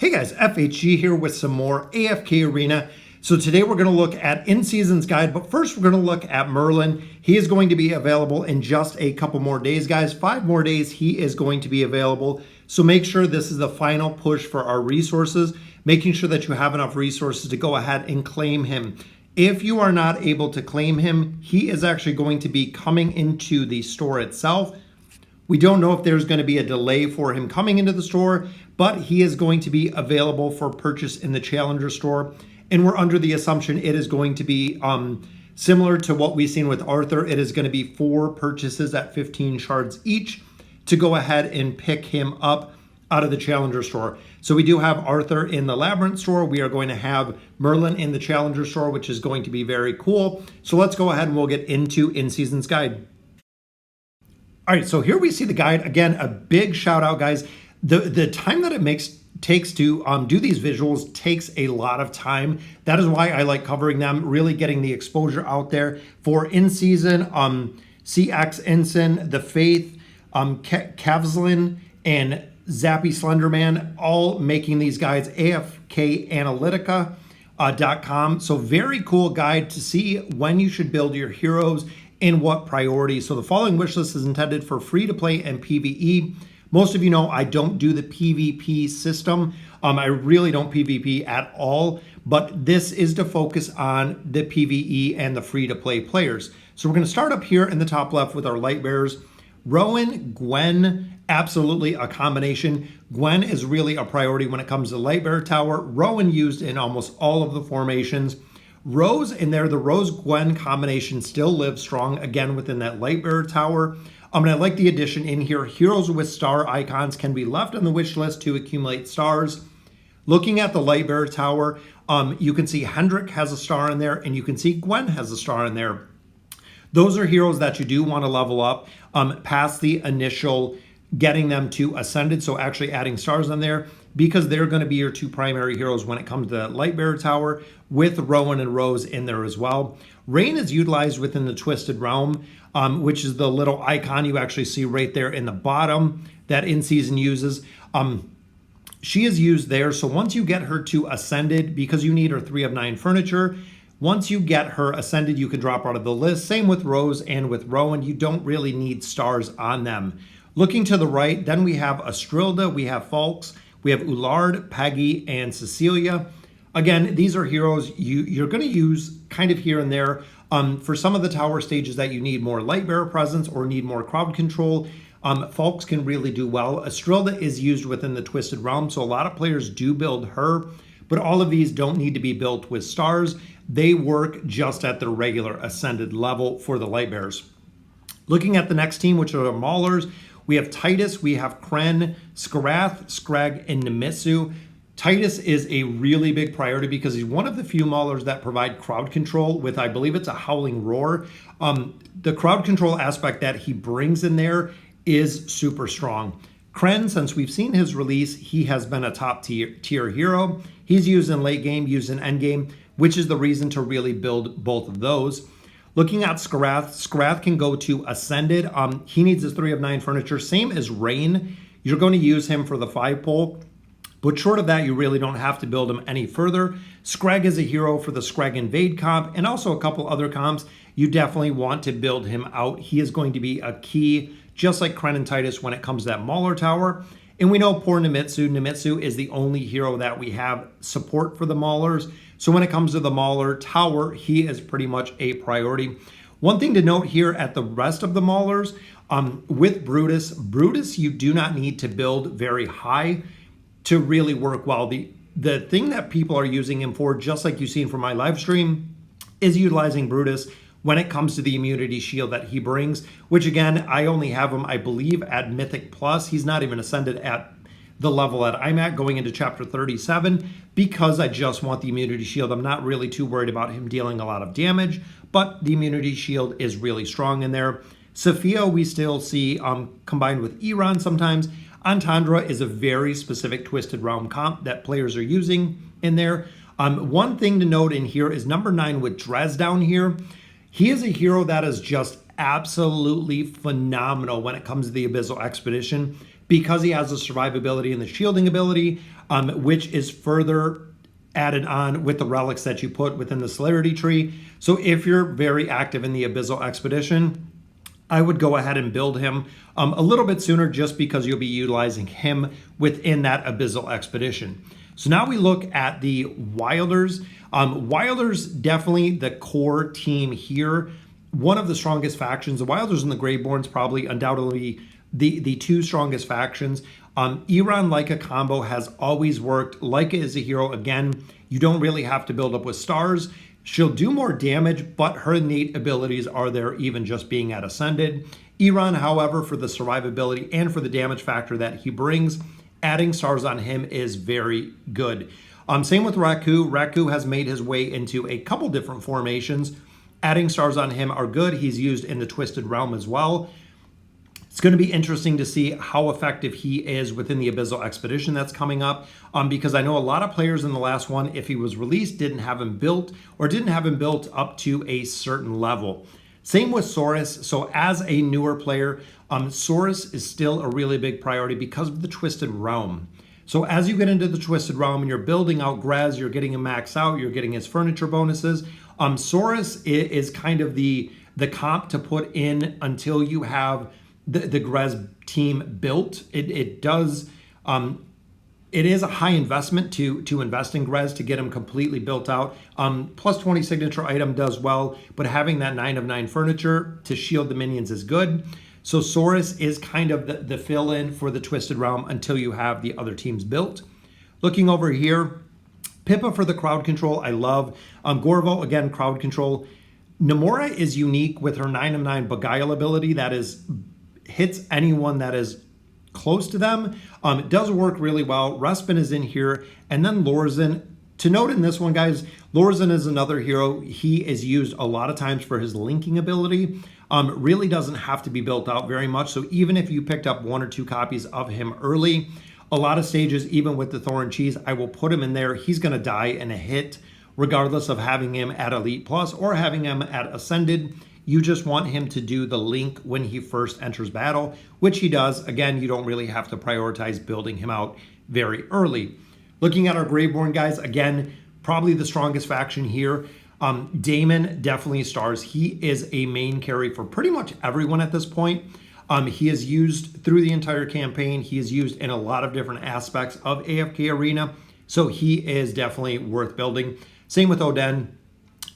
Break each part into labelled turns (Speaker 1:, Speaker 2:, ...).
Speaker 1: Hey guys, FHG here with some more AFK Arena. So today we're going to look at in-seasons guide, but first we're going to look at Merlin. He is going to be available in just a couple more days, guys. 5 more days he is going to be available. So make sure this is the final push for our resources, making sure that you have enough resources to go ahead and claim him. If you are not able to claim him, he is actually going to be coming into the store itself. We don't know if there's going to be a delay for him coming into the store, but he is going to be available for purchase in the Challenger store. And we're under the assumption it is going to be similar to what we've seen with Arthur. It is going to be 4 purchases at 15 shards each to go ahead and pick him up out of the Challenger store. So we do have Arthur in the Labyrinth store. We are going to have Merlin in the Challenger store, which is going to be very cool. So let's go ahead and we'll get into in-seasons guide. All right, so here we see the guide. Again, a big shout out, guys. The time that it takes to do these visuals takes a lot of time. That is why I like covering them, really getting the exposure out there for in-season, CX Ensign, The Faith, Kavslin, and Zappy Slenderman, all making these guides, afkanalytica.com. So very cool guide to see when you should build your heroes and what priority. So the following wish list is intended for free to play and PvE. Most of you know I don't do the PvP system. I really don't PvP at all, but this is to focus on the PvE and the free to play players. So we're going to start up here in the top left with our Lightbearers. Rowan, Gwen, absolutely a combination. Gwen is really a priority when it comes to Lightbearer Tower. Rowan used in almost all of the formations. Rose in there, the Rose-Gwen combination still lives strong, again, within that Lightbearer Tower. And I like the addition in here. Heroes with star icons can be left on the wish list to accumulate stars. Looking at the Lightbearer Tower, you can see Hendrik has a star in there, and you can see Gwen has a star in there. Those are heroes that you do want to level up past the initial getting them to Ascended, so actually adding stars on there, because they're going to be your 2 primary heroes when it comes to that Lightbearer Tower, with Rowan and Rose in there as well. Rain is utilized within the Twisted Realm, which is the little icon you actually see right there in the bottom that in-season uses. She is used there, so once you get her to Ascended, because you need her 3 of 9 furniture, once you get her Ascended, you can drop out of the list. Same with Rose and with Rowan. You don't really need stars on them. Looking to the right, then we have Astrilda, we have Falks, we have Ullard, Peggy, and Cecilia. Again, these are heroes you're going to use kind of here and there. For some of the tower stages that you need more Lightbearer presence or need more crowd control, Falks can really do well. Astrilda is used within the Twisted Realm, so a lot of players do build her, but all of these don't need to be built with stars. They work just at the regular Ascended level for the Lightbearers. Looking at the next team, which are the Maulers, we have Titus, we have Kren, Skarath, Scrag, and Nemitsu. Titus is a really big priority because he's one of the few Maulers that provide crowd control with, I believe it's a Howling Roar. The crowd control aspect that he brings in there is super strong. Kren, since we've seen his release, he has been a top tier hero. He's used in late game, used in end game, which is the reason to really build both of those. Looking at Skarath, Skarath can go to Ascended. He needs his 3 of 9 furniture, same as Rain. You're going to use him for the 5 pull, but short of that, you really don't have to build him any further. Scrag is a hero for the Scrag Invade comp, and also a couple other comps. You definitely want to build him out. He is going to be a key, just like Kren and Titus, when it comes to that Mauler Tower. And we know poor Nemitsu. Nemitsu is the only hero that we have support for the Maulers. So when it comes to the Mauler Tower, he is pretty much a priority. One thing to note here at the rest of the Maulers, with Brutus, you do not need to build very high to really work well. The thing that people are using him for, just like you've seen from my live stream, is utilizing Brutus when it comes to the immunity shield that he brings, which again, I only have him, I believe, at Mythic Plus. He's not even Ascended at the level that I'm at going into chapter 37 because I just want the immunity shield. I'm not really too worried about him dealing a lot of damage, but the immunity shield is really strong in there. Sophia, we still see combined with Eron sometimes. Antandra is a very specific Twisted Realm comp that players are using in there. One thing to note in here is number 9 with Drez down here. He is a hero that is just absolutely phenomenal when it comes to the Abyssal Expedition because he has the survivability and the shielding ability. which is further added on with the relics that you put within the celerity tree. So if you're very active in the Abyssal Expedition, I would go ahead and build him a little bit sooner, just because you'll be utilizing him within that Abyssal Expedition. So now we look at the Wilders. Wilders, definitely the core team here. One of the strongest factions. The Wilders and the Graveborns probably undoubtedly the two strongest factions. Iran Leica combo has always worked. Leica is a hero. Again, you don't really have to build up with stars. She'll do more damage, but her innate abilities are there even just being at Ascended. Iran, however, for the survivability and for the damage factor that he brings, adding stars on him is very good. Same with Raku. Raku has made his way into a couple different formations. Adding stars on him are good. He's used in the Twisted Realm as well. It's going to be interesting to see how effective he is within the Abyssal Expedition that's coming up, because I know a lot of players in the last one, if he was released, didn't have him built or didn't have him built up to a certain level. Same with Saurus. So as a newer player, Saurus is still a really big priority because of the Twisted Realm. So as you get into the Twisted Realm and you're building out Grez, you're getting him maxed out, you're getting his furniture bonuses. Saurus is kind of the comp to put in until you have the Grez team built. It is a high investment to invest in Grez to get him completely built out. Plus 20 signature item does well, but having that 9 of 9 furniture to shield the minions is good. So Saurus is kind of the fill-in for the Twisted Realm until you have the other teams built. Looking over here, Pippa for the crowd control, I love. Gorvo, again, crowd control. Namora is unique with her 9 of 9 Beguile ability that hits anyone that is close to them. It does work really well. Respin is in here. And then Lorzin. To note in this one, guys, Lorzin is another hero. He is used a lot of times for his linking ability. Really doesn't have to be built out very much. So even if you picked up 1 or 2 copies of him early, a lot of stages, even with the Thorin Cheese, I will put him in there. He's going to die in a hit, regardless of having him at Elite Plus or having him at Ascended. You just want him to do the link when he first enters battle, which he does. Again, you don't really have to prioritize building him out very early. Looking at our Graveborn guys, again, probably the strongest faction here. Daemon definitely stars. He is a main carry for pretty much everyone at this point. He is used through the entire campaign. He is used in a lot of different aspects of AFK Arena. So he is definitely worth building. Same with Oden.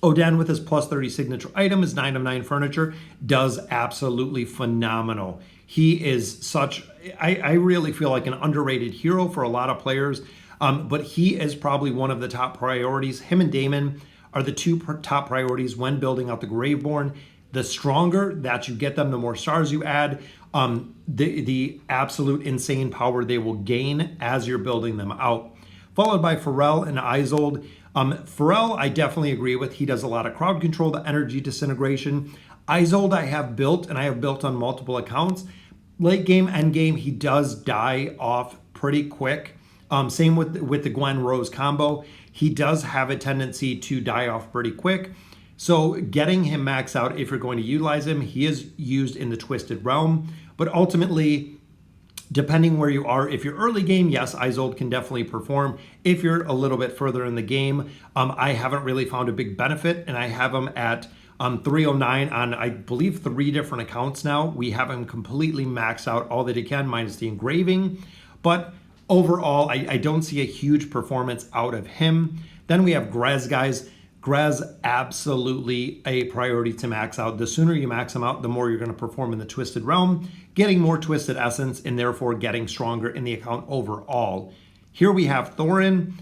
Speaker 1: Oden with his plus 30 signature item, his 9 of 9 furniture, does absolutely phenomenal. He is such, I really feel like an underrated hero for a lot of players, but he is probably one of the top priorities. Him and Daemon are the two top priorities when building out the Graveborn. The stronger that you get them, the more stars you add, the absolute insane power they will gain as you're building them out. Followed by Pharrell and Isolde. Pharrell, I definitely agree with. He does a lot of crowd control, the energy disintegration. Isolde I have built, and I have built on multiple accounts. Late game, end game, he does die off pretty quick. Same with the Gwen Rose combo. He does have a tendency to die off pretty quick. So getting him maxed out, if you're going to utilize him, he is used in the Twisted Realm. But ultimately, depending where you are, if you're early game, yes, Isolde can definitely perform. If you're a little bit further in the game, I haven't really found a big benefit, and I have him at 309 on, I believe, 3 different accounts now. We have him completely maxed out all that he can, minus the engraving. But overall, I don't see a huge performance out of him. Then we have Grez, guys. Grez, absolutely a priority to max out. The sooner you max him out, the more you're going to perform in the Twisted Realm, getting more Twisted Essence, and therefore getting stronger in the account overall. Here we have Thorin.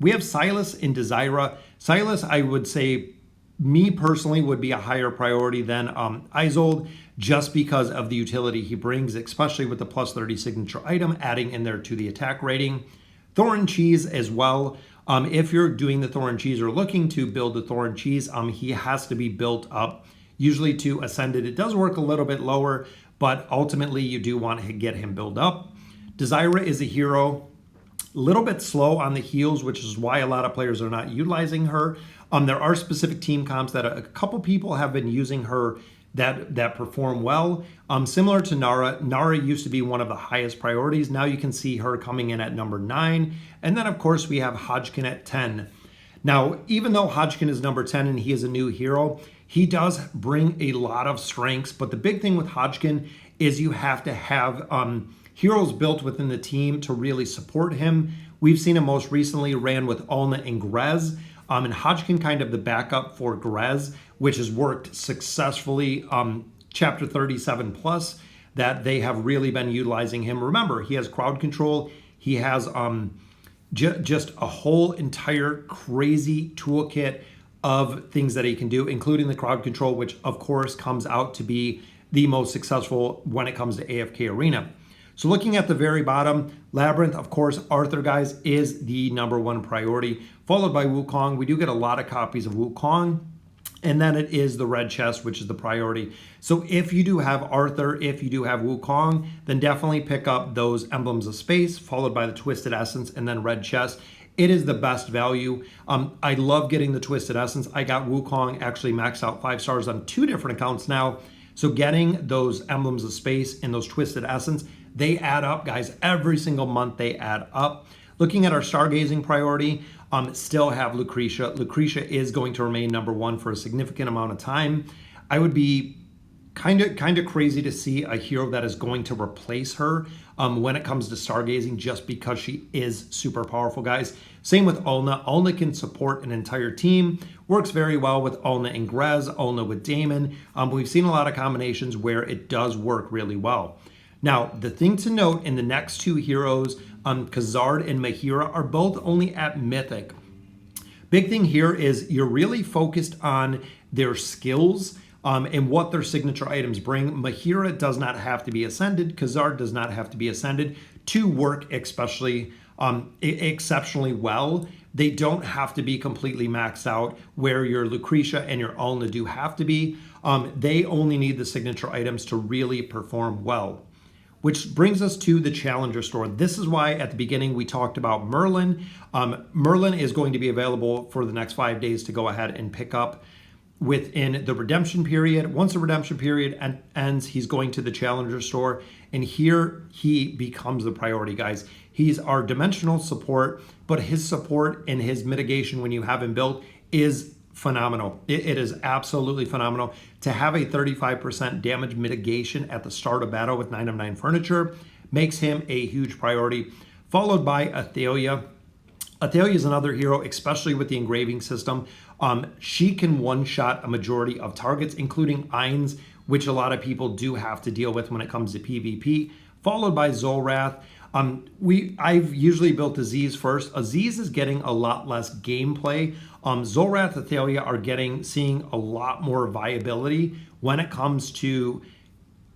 Speaker 1: We have Silas and Desira. Silas, I would say, me personally, would be a higher priority than Isolde, just because of the utility he brings, especially with the plus 30 signature item, adding in there to the attack rating. Thorin Cheese as well. If you're doing the Thorin Cheese or looking to build the Thorin Cheese, he has to be built up, usually to Ascended. It does work a little bit lower, but ultimately you do want to get him built up. Desira is a hero, a little bit slow on the heals, which is why a lot of players are not utilizing her. There are specific team comps that a couple people have been using her that perform well. Similar to Nara used to be one of the highest priorities. Now you can see her coming in at number 9. And then, of course, we have Hodgkin at 10. Now, even though Hodgkin is number 10 and he is a new hero, he does bring a lot of strengths. But the big thing with Hodgkin is you have to have heroes built within the team to really support him. We've seen him most recently ran with Alna and Grez. And Hodgkin kind of the backup for Grez, which has worked successfully. Chapter 37 plus, that they have really been utilizing him. Remember, he has crowd control. He has just a whole entire crazy toolkit of things that he can do, including the crowd control, which of course comes out to be the most successful when it comes to AFK Arena. So looking at the very bottom, Labyrinth, of course, Arthur, guys, is the number 1 priority, followed by Wukong. We do get a lot of copies of Wukong. And then it is the red chest, which is the priority. So if you do have Arthur, if you do have Wukong, then definitely pick up those Emblems of Space, followed by the Twisted Essence, and then red chest. It is the best value. I love getting the Twisted Essence. I got Wukong actually maxed out 5 stars on 2 different accounts now. So getting those Emblems of Space and those Twisted Essence, they add up, guys. Every single month they add up. Looking at our Stargazing priority, still have Lucretia. Lucretia is going to remain number 1 for a significant amount of time. I would be kind of crazy to see a hero that is going to replace her when it comes to Stargazing, just because she is super powerful, guys. Same with Ulna. Ulna can support an entire team. Works very well with Ulna and Grez, Ulna with Daemon. We've seen a lot of combinations where it does work really well. Now, the thing to note in the next 2 heroes, Khazard and Mahira, are both only at Mythic. Big thing here is you're really focused on their skills and what their signature items bring. Mahira does not have to be ascended. Khazard does not have to be ascended to work exceptionally well. They don't have to be completely maxed out, where your Lucretia and your Ulna do have to be. They only need the signature items to really perform well. Which brings us to the Challenger store. This is why at the beginning we talked about Merlin. Merlin is going to be available for the next 5 days to go ahead and pick up within the redemption period. Once the redemption period ends, he's going to the Challenger store, and here he becomes the priority, guys. He's our dimensional support, but his support and his mitigation when you have him built is phenomenal. It is absolutely phenomenal. To have a 35% damage mitigation at the start of battle with 9 of 9 furniture makes him a huge priority, followed by Athalia. Athalia is another hero, especially with the engraving system. She can one-shot a majority of targets, including Ainz, which a lot of people do have to deal with when it comes to PvP, followed by Zolrath. I've usually built Aziz first. Aziz is getting a lot less gameplay. Zolrath, Athalia are seeing a lot more viability when it comes to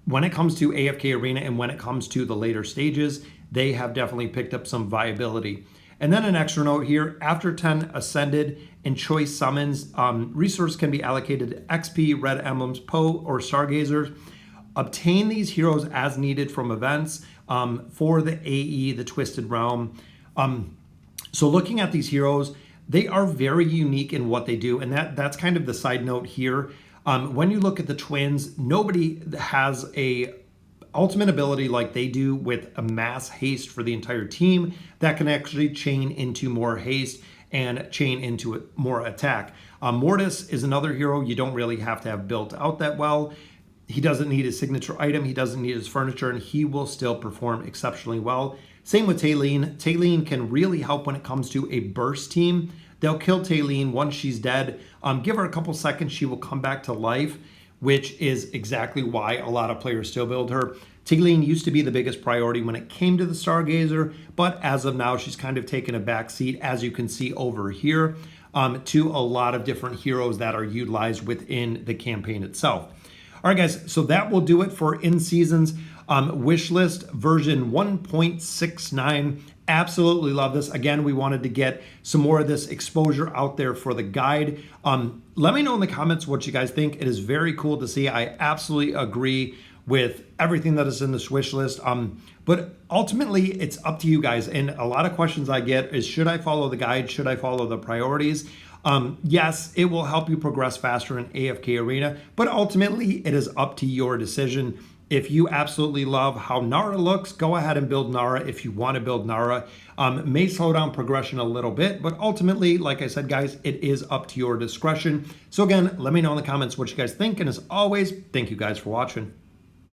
Speaker 1: AFK Arena, and when it comes to the later stages, they have definitely picked up some viability. And then an extra note here, after 10 Ascended and Choice Summons, resources can be allocated to XP, Red Emblems, Poe, or Stargazers. Obtain these heroes as needed from events for the AE, the Twisted Realm. So looking at these heroes, they are very unique in what they do, and that's kind of the side note here. When you look at the twins, nobody has a ultimate ability like they do with a mass haste for the entire team that can actually chain into more haste and chain into more attack. Mortis is another hero you don't really have to have built out that well. He doesn't need his signature item, he doesn't need his furniture, and he will still perform exceptionally well. Same with Taylene. Taylene can really help when it comes to a burst team. They'll kill Taylene once she's dead. Give her a couple seconds, she will come back to life, which is exactly why a lot of players still build her. Taylene used to be the biggest priority when it came to the Stargazer, but as of now, she's kind of taken a back seat, as you can see over here, to a lot of different heroes that are utilized within the campaign itself. All right, guys, so that will do it for In Seasons Wishlist version 1.69. Absolutely love this. Again, we wanted to get some more of this exposure out there for the guide. Let me know in the comments what you guys think. It is very cool to see. I absolutely agree with everything that is in this wish list. But ultimately, it's up to you guys. And a lot of questions I get is, should I follow the guide? Should I follow the priorities? Yes, it will help you progress faster in AFK Arena, but ultimately it is up to your decision. If you absolutely love how Nara looks, go ahead and build Nara if you want to build Nara. May slow down progression a little bit, but ultimately, like I said, guys, it is up to your discretion. So again, let me know in the comments what you guys think, and as always, thank you guys for watching.